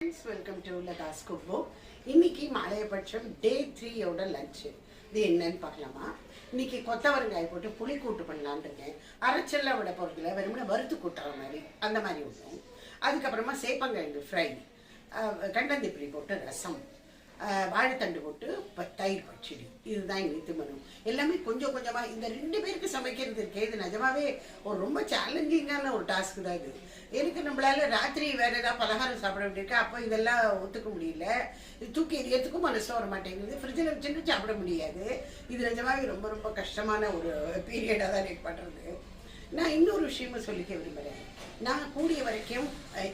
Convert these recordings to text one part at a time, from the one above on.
Friends, welcome to Latha's cook. இன்னைக்கு மலையபட்சம் டே 3யோட lunch. இது என்னன்னு பார்க்கலாமா? இன்னைக்கு கொத்தவரங்காய் போட்டு புளி கூட்டு பண்ணலான்னு இருக்கேன். அரைச்செல்லாம் விட போகிறதுல வெறுமனே வறுத்து கூட்டுற மாதிரி அந்த மாதிரி ஒன்றும். அதுக்கப்புறமா சேப்பங்கிழங்கு ஃப்ரை, கண்டந்திப்பிரி போட்டு ரசம், வாழைத்தண்டு போட்டு தயிர் பச்சடி. இதுதான் இன்னைக்கு மெனு. எல்லாமே கொஞ்சம் கொஞ்சமாக இந்த 2 பேருக்கு சமைக்கிறது இருக்கே, இது நிஜமாவே ஒரு ரொம்ப சேலஞ்சிங்கான ஒரு டாஸ்க் தான் இது. எனக்கு நம்மளால ராத்திரி வேற ஏதாவது பலகாரம் சாப்பிட வேண்டியிருக்கு. அப்போ இதெல்லாம் ஒத்துக்க முடியல. இது தூக்கி எரியத்துக்கும் மனசு வர மாட்டேங்குது. ஃப்ரிட்ஜில் வச்சுட்டு சாப்பிட முடியாது. இது நிஜமாவே ரொம்ப ரொம்ப கஷ்டமான ஒரு பீரியடாக தான் எனக்கு பண்ணுறது. நான் இன்னொரு விஷயமும் சொல்லிக்க விரும்புகிறேன். நான் கூடிய வரைக்கும்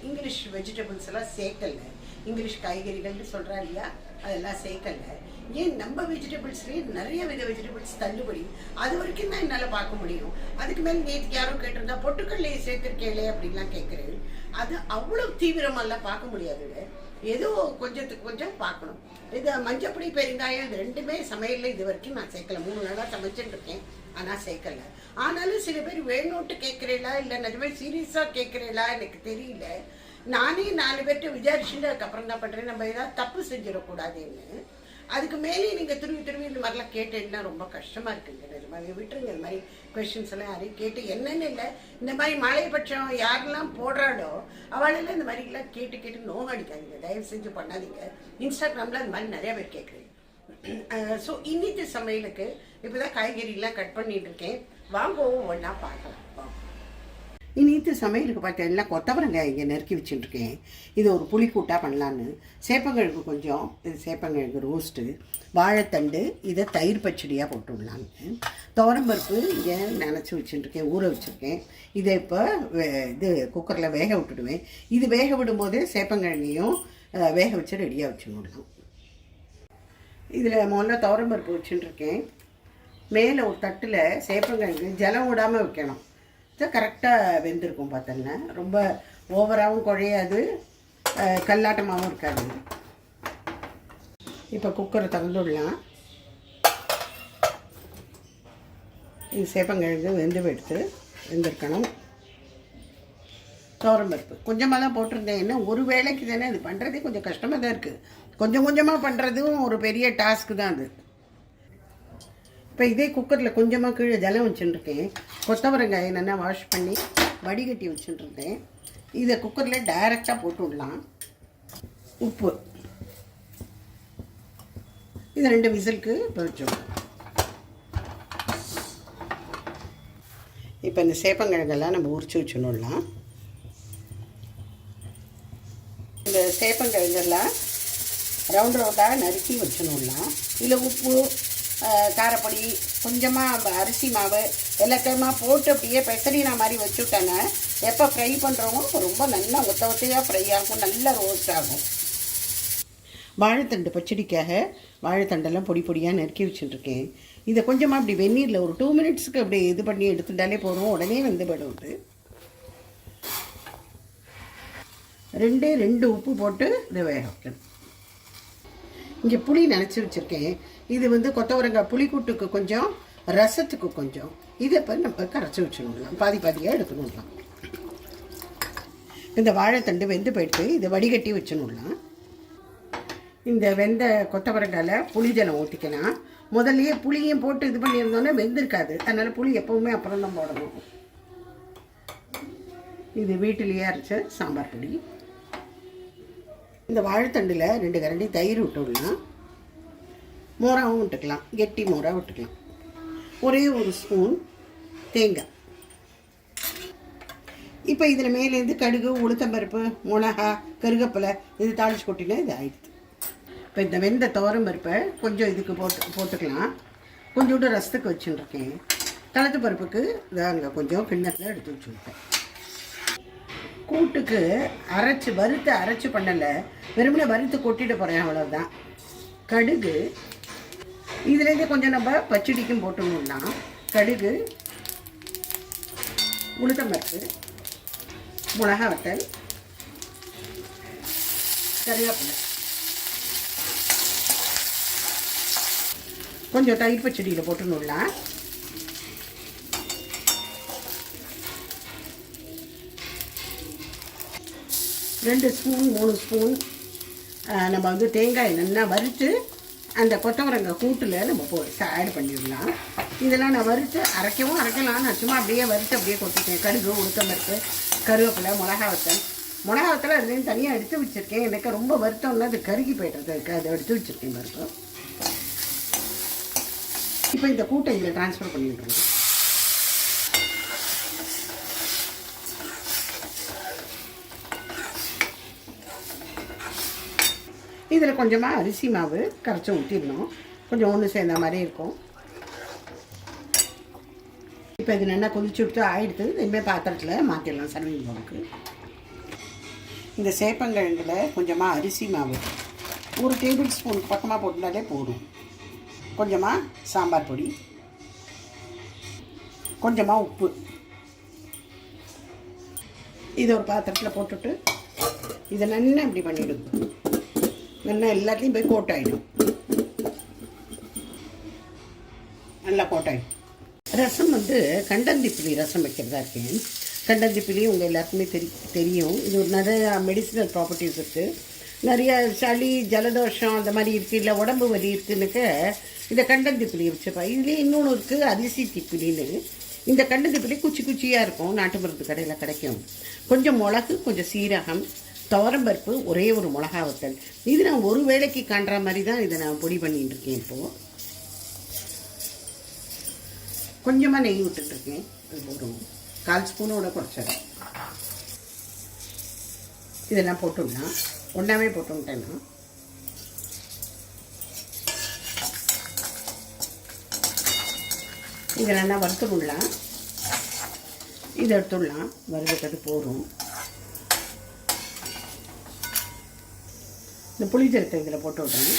இங்கிலீஷ் வெஜிடபிள்ஸ் எல்லாம் சேர்க்கலை. இங்கிலீஷ் காய்கறிகள்னு சொல்கிறா இல்லையா, அதெல்லாம் சேர்க்கலை. ஏன் நம்ம வெஜிடபிள்ஸ்லேயே நிறைய வித வெஜிடபிள்ஸ் தள்ளுபடி, அது வரைக்கும் தான் என்னால் பார்க்க முடியும். அதுக்கு மேலே நேற்றுக்கு யாரும் கேட்டிருந்தா பொட்டுக்கல்லையே சேர்த்துருக்கேளே அப்படின்லாம் கேட்குறேன். அது அவ்வளோ தீவிரமெல்லாம் பார்க்க முடியாது. ஏதோ கொஞ்சத்துக்கு கொஞ்சம் பார்க்கணும். இது மஞ்சப்பொடி பெருங்காயம் இது 2மே சமையலில் இது வரைக்கும் நான் சேர்க்கலை. 3 நாளாக சமைச்சுட்டு இருக்கேன், ஆனால் சேர்க்கலை. ஆனாலும் சில பேர் வேணும்ட்டு கேட்குறீங்களா இல்லை நிஜமே சீரியஸாக கேட்குறீங்களா எனக்கு தெரியல. நானே 4 பேர்கிட்ட விசாரிச்சுட்டு அதுக்கப்புறம் தான் பண்ணுறேன். நம்ம ஏதாவது தப்பு செஞ்சிடக்கூடாதுன்னு. அதுக்கு மேலே நீங்கள் திரும்பி இந்த மாதிரிலாம் கேட்டேன்னா ரொம்ப கஷ்டமாக இருக்குங்க. நிஜமாக விட்டுருங்க. இந்த மாதிரி கொஷின்ஸ் எல்லாம் யாரையும் கேட்டு என்னென்னு இல்லை. இந்த மாதிரி மலைப்பட்சம் யாரெல்லாம் போடுறாளோ அவளெல்லாம் இந்த மாதிரிலாம் கேட்டு நோகடிக்காதீங்க. தயவு செஞ்சு பண்ணாதீங்க. இன்ஸ்டாகிராமில் அந்த மாதிரி நிறையா பேர் கேட்குறேன். ஸோ இன்னித்து சமையலுக்கு இப்போ தான் காய்கறிலாம் கட் பண்ணிட்டு இருக்கேன். வாங்குவோம் ஒன்றா பார்க்கலாம். இன்னித்து சமையலுக்கு பார்த்தீங்கன்னா கொத்தவரங்காய் இங்கே நறுக்கி வச்சுட்டுருக்கேன். இது ஒரு புளிக்கூட்டாக பண்ணலான்னு. சேப்பங்கிழங்கு கொஞ்சம், இது சேப்பங்கிழங்கு ரோஸ்ட்டு, வாழைத்தண்டு இதை தயிர் பச்சடியாக போட்டு விடலான்னு. துவரம்பருப்பு இங்கே நினச்சி வச்சுட்டுருக்கேன், ஊற வச்சுருக்கேன். இதை இப்போ இது குக்கரில் வேக விட்டுடுவேன். இது வேக விடும்போது சேப்பங்கிழங்கையும் வேக வச்சு ரெடியாக வச்சுடலாம். இதில் முதல்ல துவரம்பருப்பு வச்சுட்டுருக்கேன். மேலே ஒரு தட்டில் சேப்பங்கிழங்கு ஜலம் விடாமல் வைக்கணும். கரெக்டாக வெந்திருக்கும். பார்த்தோன்னா ரொம்ப ஓவராகவும் குழையாது, கல்லாட்டமாகவும் இருக்காது. இப்போ குக்கரை திறந்துடலாம். இது சேப்பங்கிழங்கு வெந்திருக்கணும். துவரம்பருப்பு கொஞ்சமாக தான் போட்டிருந்தேன். என்ன ஒரு வேளைக்கு தானே இது பண்ணுறதே கொஞ்சம் கஷ்டமாக தான் இருக்குது. கொஞ்சம் கொஞ்சமாக பண்ணுறதும் ஒரு பெரிய டாஸ்க்கு தான் அது. இப்போ இதே குக்கரில் கொஞ்சமாக கீழே ஜலம் வச்சுட்டுருக்கேன். கொத்தவரங்காயை நல்லா வாஷ் பண்ணி வடிகட்டி வச்சுட்டுருக்கேன். இதை குக்கரில் டைரெக்டாக போட்டு விடலாம். உப்பு இது 2 விசிலுக்கு வச்சுடலாம். இப்போ இந்த சேப்பங்கிழங்கெல்லாம் நம்ம உரிச்சு வச்சுடலாம். இந்த சேப்பங்கிழங்கெல்லாம் ரவுண்டாக நறுக்கி வச்சுடலாம். இதில் உப்பு, காரப்பொடி, கொஞ்சமாக அரிசி மாவு எல்லாத்தையுமா போட்டு அப்படியே பெசரினா மாதிரி வச்சுட்டாங்க. எப்போ ஃப்ரை பண்ணுறோமோ ரொம்ப நல்லா ஒத்தையாக ஃப்ரை ஆகும், நல்லா ரோஸ்ட் ஆகும். வாழைத்தண்டு பச்சடிக்காக வாழைத்தண்டெல்லாம் பொடி பொடியாக நறுக்கி வச்சுட்டுருக்கேன். இதை கொஞ்சமாக அப்படி வெந்நீரில் ஒரு 2 மினிட்ஸுக்கு அப்படி இது பண்ணி எடுத்துட்டாலே போதும், உடனே வந்து படுவது. 2 உப்பு போட்டு இதை வேக வைக்கணும். இங்கே புளி நினச்சி வச்சுருக்கேன். இது வந்து கொத்தவரங்காய் புளிக்கூட்டுக்கு கொஞ்சம், ரசத்துக்கு கொஞ்சம். இதை இப்போ நம்ம கரைச்சி வச்சுடலாம். பாதியாக எடுத்துடலாம். இந்த வாழைத்தண்டு வெந்து போயிட்டு இதை வடிகட்டி வச்சுடலாம். இந்த வெந்த கொத்தவரங்காயில் புளி ஜலம் ஊற்றிக்கலாம். முதல்லையே புளியும் போட்டு இது பண்ணியிருந்தோன்னே வெந்திருக்காது. அதனால் புளி எப்போவுமே அப்புறம் தான் போடணும். இது வீட்டிலேயே அரைச்ச சாம்பார் பொடி. இந்த வாழைத்தண்டில் 2 கரண்டி தயிர் விட்டுடலாம். மோராவும் விட்டுக்கலாம், கெட்டி மோரா விட்டுக்கலாம். ஒரே ஒரு ஸ்பூன் தேங்காய். இப்போ இதில் மேலேருந்து கடுகு, உளுத்தம்பருப்பு, மிளகா, கருகப்பிலை இது தாளிச்சு கொட்டினா இது ஆயிடுது. இப்போ இந்த வெந்த துவரம்பருப்பை கொஞ்சம் இதுக்கு போட்டுக்கலாம். கொஞ்சோண்டு ரசத்துக்கு வச்சுட்டுருக்கேன். கலத்து பருப்புக்கு இதை அங்கே கொஞ்சம் கிண்ணத்தில் எடுத்து வச்சுருக்கேன். கூட்டுக்கு வறுத்து அரைச்சி பண்ணலை, வெறுமனே வறுத்து கொட்டிட்டு போகிறேன், அவ்வளோதான். கடுகு இதுலேருந்து கொஞ்சம் நம்ம பச்சடிக்கும் போட்டுடலாம். கடுகு, உளுத்தம்பருப்பு, மிளகா வத்தல், கருவேப்பிலை, கொஞ்சம் தயிர் பச்சடியில் போட்டுடலாம். 2 ஸ்பூன் 3 ஸ்பூன் நம்ம வந்து தேங்காய் நல்லா வறுத்து அந்த கொத்தவரங்காய் கூட்டில் நம்ம ஆட் பண்ணிடலாம். இதெல்லாம் நான் வறுத்து அரைக்கலாம். நான் சும்மா அப்படியே வறுத்து அப்படியே கொட்டிட்டேன். கடுகு, உளுத்தம்பருப்பு, கருவேப்பிலை, மிளகா வத்தல் அதுலேயும் தனியாக எடுத்து வச்சுருக்கேன். எனக்கு ரொம்ப வருத்தம்னா அது கருகி போய்ட்டுறது இருக்குது, அதை எடுத்து வச்சுருக்கேன் பாருங்க. இப்போ இந்த கூட்டை இதில் ட்ரான்ஸ்ஃபர் பண்ணிவிட்டுருங்க. இதில் கொஞ்சமாக அரிசி மாவு கரைச்சி ஊற்றிடணும். கொஞ்சம் ஒன்று சேர்ந்த மாதிரி இருக்கும். இப்போ இது நல்லா கொதிச்சு விட்டு ஆகிடுது. இனிமேல் பாத்திரத்தில் மாற்றிடலாம் சர்விங் பவுலுக்கு. இந்த சேப்பங்கிழங்கில் கொஞ்சமாக அரிசி மாவு 1 டேபிள் ஸ்பூன் பக்கமாக போட்டுனாலே போதும். கொஞ்சமாக சாம்பார் பொடி, கொஞ்சமாக உப்பு, இதை ஒரு பாத்திரத்தில் போட்டுட்டு இதை நல்லா இப்படி பண்ணிவிடுங்க. நல்லா எல்லாத்தையும் போய் கோட்டாயிடும். நல்லா கோட்டாயிடும். ரசம் வந்து கண்டந்திப்பிலி ரசம் வைக்கிறதா இருக்கேன். கண்டந்திப்பிலி உங்கள் எல்லாருக்குமே தெரியும். இது ஒரு நிறைய மெடிசினல் ப்ராப்பர்ட்டிஸ் இருக்குது. நிறைய சளி, ஜலதோஷம் அந்த மாதிரி இருக்குது, இல்லை உடம்பு வலி இருக்குன்னுக்க இந்த கண்டந்திப்பிலி வச்சுப்பேன். இதுலேயே இன்னொன்று இருக்குது அரிசி திப்பிலின்னு. இந்த கண்டந்திப்பிலி குச்சியாக இருக்கும். நாட்டு மருந்து கடையில் கிடைக்கும். கொஞ்சம் மிளகு, கொஞ்சம் சீரகம், துவரம்பருப்பு, ஒரே ஒரு மிளகா வத்தல். இது நான் ஒரு வேளைக்கு காண்ற மாதிரி தான் இதை நான் பொடி பண்ணிட்டு இருக்கேன். இப்போது கொஞ்சமாக நெய் விட்டுட்ருக்கேன். ஒரு 1/4 ஸ்பூனோட குறைச்சது. இதெல்லாம் போட்டுடலாம். ஒன்றாவே போட்டுட்டேன்னா இதை நல்லா வறுத்துடலாம். இதை எடுத்துடலாம். வறுத்துக்கிறது போதும். இந்த புளி ஜலத்தை இதில் போட்டு விட்றேன்.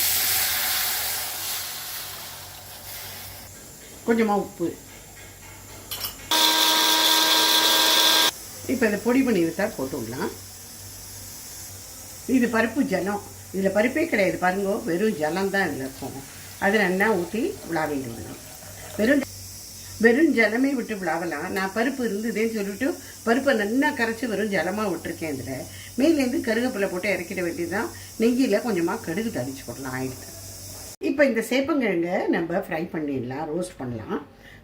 கொஞ்சமாக உப்பு. இப்போ இதை பொடி பண்ணி விட்டா போட்டு விடலாம். இது பருப்பு ஜலம். இதில் பருப்பே கிடையாது பாருங்க, வெறும் ஜலம் தான் இதில் இருக்கும். அது நல்லா ஊற்றி விளாவிட்டு விடலாம். வெறும் ஜலமே விட்டு விளாவலாம். நான் பருப்பு இருந்ததுன்னு சொல்லிவிட்டு பருப்பை நல்லா கரைச்சி வெறும் ஜலமாக விட்டுருக்கேன். இதில் மேலேருந்து கருவேப்பிலை போட்டு இறக்கிட வேண்டியதுதான். நெய்யில் கொஞ்சமாக கடுகு தடிச்சு போடலாம். ஆயிடுது. இப்போ இந்த சேப்பங்கிழங்கை நம்ம ஃப்ரை பண்ணிடலாம், ரோஸ்ட் பண்ணலாம்.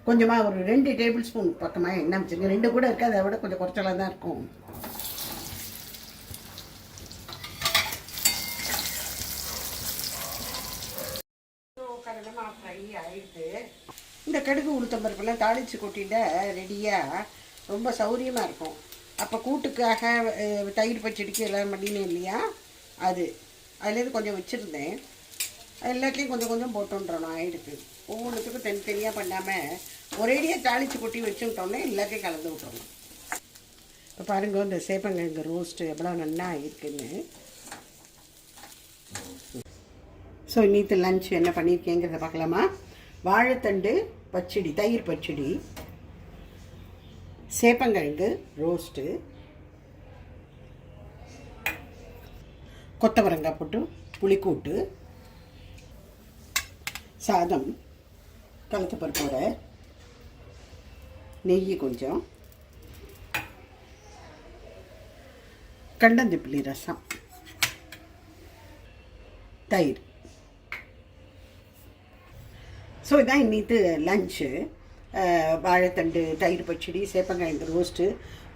கொஞ்சமாக ஒரு 2 டேபிள் ஸ்பூன் பக்கமாக எண்ணெய் வச்சுருங்க. 2 கூட இருக்குது, அதை விட கொஞ்சம் குறைச்சலாக தான் இருக்கும். கடலமாக ஃப்ரை ஆகிடுது. இந்த கடுகு, உளுத்தம்பருப்பெல்லாம் தாளித்து கொட்டிட்ட ரெடியாக ரொம்ப சௌரியமாக இருக்கும். அப்போ கூட்டுக்காக தயிர் பச்சடிக்கு எல்லாம் பண்ணினேன் இல்லையா, அதுலேருந்து கொஞ்சம் வச்சுருந்தேன். எல்லாத்தையும் கொஞ்சம் கொஞ்சம் போட்டுன்றோம். ஆகிடுது. ஒவ்வொன்றுத்துக்கும் தனித்தனியாக பண்ணாமல் ஒரேடியாக தாளித்து கொட்டி வச்சுட்டோன்னே எல்லாத்தையும் கலந்து விட்டுறணும். இப்போ பாருங்க, இந்த சேப்பங்கிழங்கு ரோஸ்ட்டு எவ்வளோ நல்லா இருக்குன்னு. ஸோ இன்னைக்கு லஞ்ச் என்ன பண்ணியிருக்கேங்கிறத பார்க்கலாமா? வாழைத்தண்டு பச்சடி, தயிர் பச்சடி, சேப்பங்கிழங்கு ரோஸ்ட்டு, கொத்தவரங்காய் போட்டு புளிக்கூட்டு, சாதம், கலத்த பருப்போட நெய் கொஞ்சம், கண்டந்திப்பிலி ரசம், தயிர். ஸோ இதான் இன்னைக்கு லஞ்சு. வாழைத்தண்டு தயிர் பச்சடி, சேப்பங்கிழங்கு ரோஸ்ட்டு,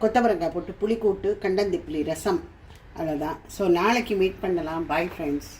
கொத்தவரங்காய் போட்டு புளிக்கூட்டு, கண்டந்திப்பிலி ரசம், அவ்வளோதான். ஸோ நாளைக்கு மீட் பண்ணலாம். Bye friends.